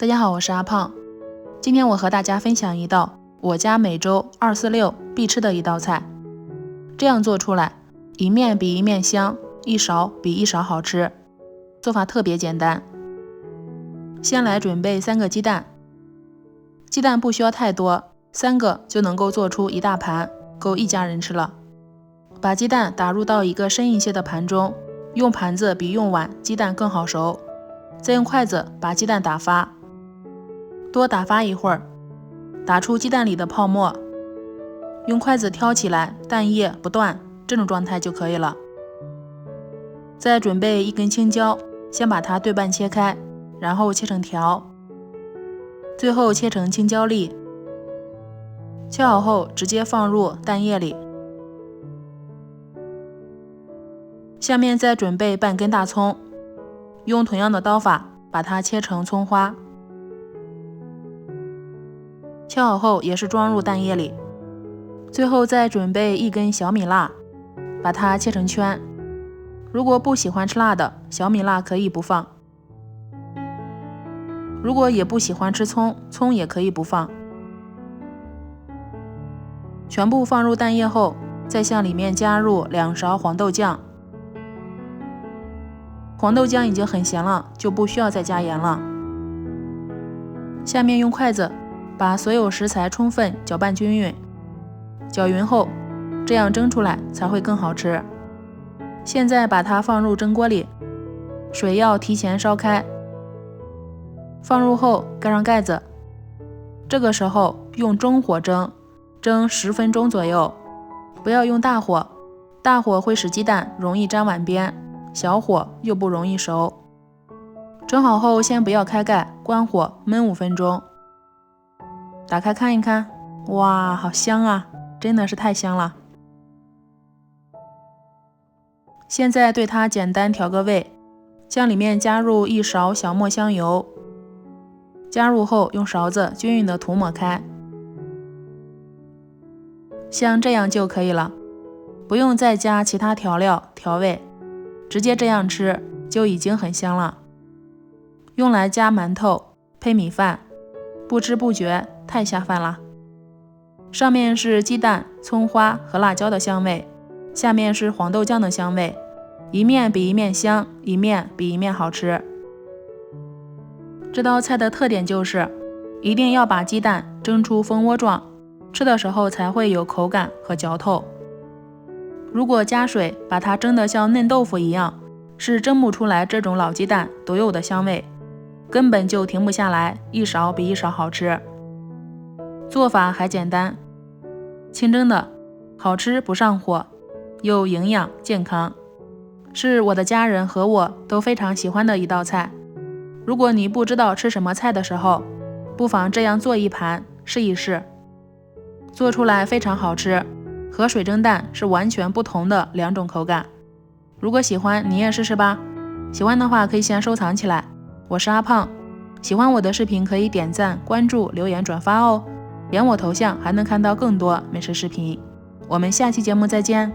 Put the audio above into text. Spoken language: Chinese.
大家好，我是阿胖。今天我和大家分享一道我家每周246必吃的一道菜。这样做出来，一面比一面香，一勺比一勺好吃。做法特别简单。先来准备3个鸡蛋，鸡蛋不需要太多，3个就能够做出一大盘，够一家人吃了。把鸡蛋打入到一个深一些的盘中，用盘子比用碗鸡蛋更好熟。再用筷子把鸡蛋打发，多打发一会儿，打出鸡蛋里的泡沫，用筷子挑起来，蛋液不断，这种状态就可以了。再准备1根青椒，先把它对半切开，然后切成条，最后切成青椒粒。切好后直接放入蛋液里。下面再准备半根大葱，用同样的刀法把它切成葱花。切好后也是装入蛋液里。最后再准备1根小米辣，把它切成圈。如果不喜欢吃辣的，小米辣可以不放。如果也不喜欢吃葱，葱也可以不放。全部放入蛋液后，再向里面加入2勺黄豆酱。黄豆酱已经很咸了，就不需要再加盐了。下面用筷子把所有食材充分搅拌均匀，搅匀后，这样蒸出来才会更好吃。现在把它放入蒸锅里，水要提前烧开。放入后盖上盖子，这个时候用中火蒸，蒸10分钟左右，不要用大火，大火会使鸡蛋容易粘碗边，小火又不容易熟。蒸好后先不要开盖，关火焖5分钟。打开看一看，哇，好香啊，真的是太香了。现在对它简单调个味，将里面加入1勺小磨香油，加入后用勺子均匀的涂抹开，像这样就可以了，不用再加其他调料调味，直接这样吃就已经很香了。用来加馒头配米饭，不知不觉太下饭了。上面是鸡蛋、葱花和辣椒的香味，下面是黄豆酱的香味，一面比一面香，一面比一面好吃。这道菜的特点就是一定要把鸡蛋蒸出蜂窝状，吃的时候才会有口感和嚼透。如果加水把它蒸得像嫩豆腐一样，是蒸不出来这种老鸡蛋独有的香味，根本就停不下来，一勺比一勺好吃。做法还简单，清蒸的，好吃不上火，又营养健康，是我的家人和我都非常喜欢的一道菜。如果你不知道吃什么菜的时候，不妨这样做一盘试一试，做出来非常好吃，和水蒸蛋是完全不同的2种口感。如果喜欢你也试试吧，喜欢的话可以先收藏起来。我是阿胖，喜欢我的视频可以点赞、关注、留言、转发哦。点我头像还能看到更多美食视频。我们下期节目再见。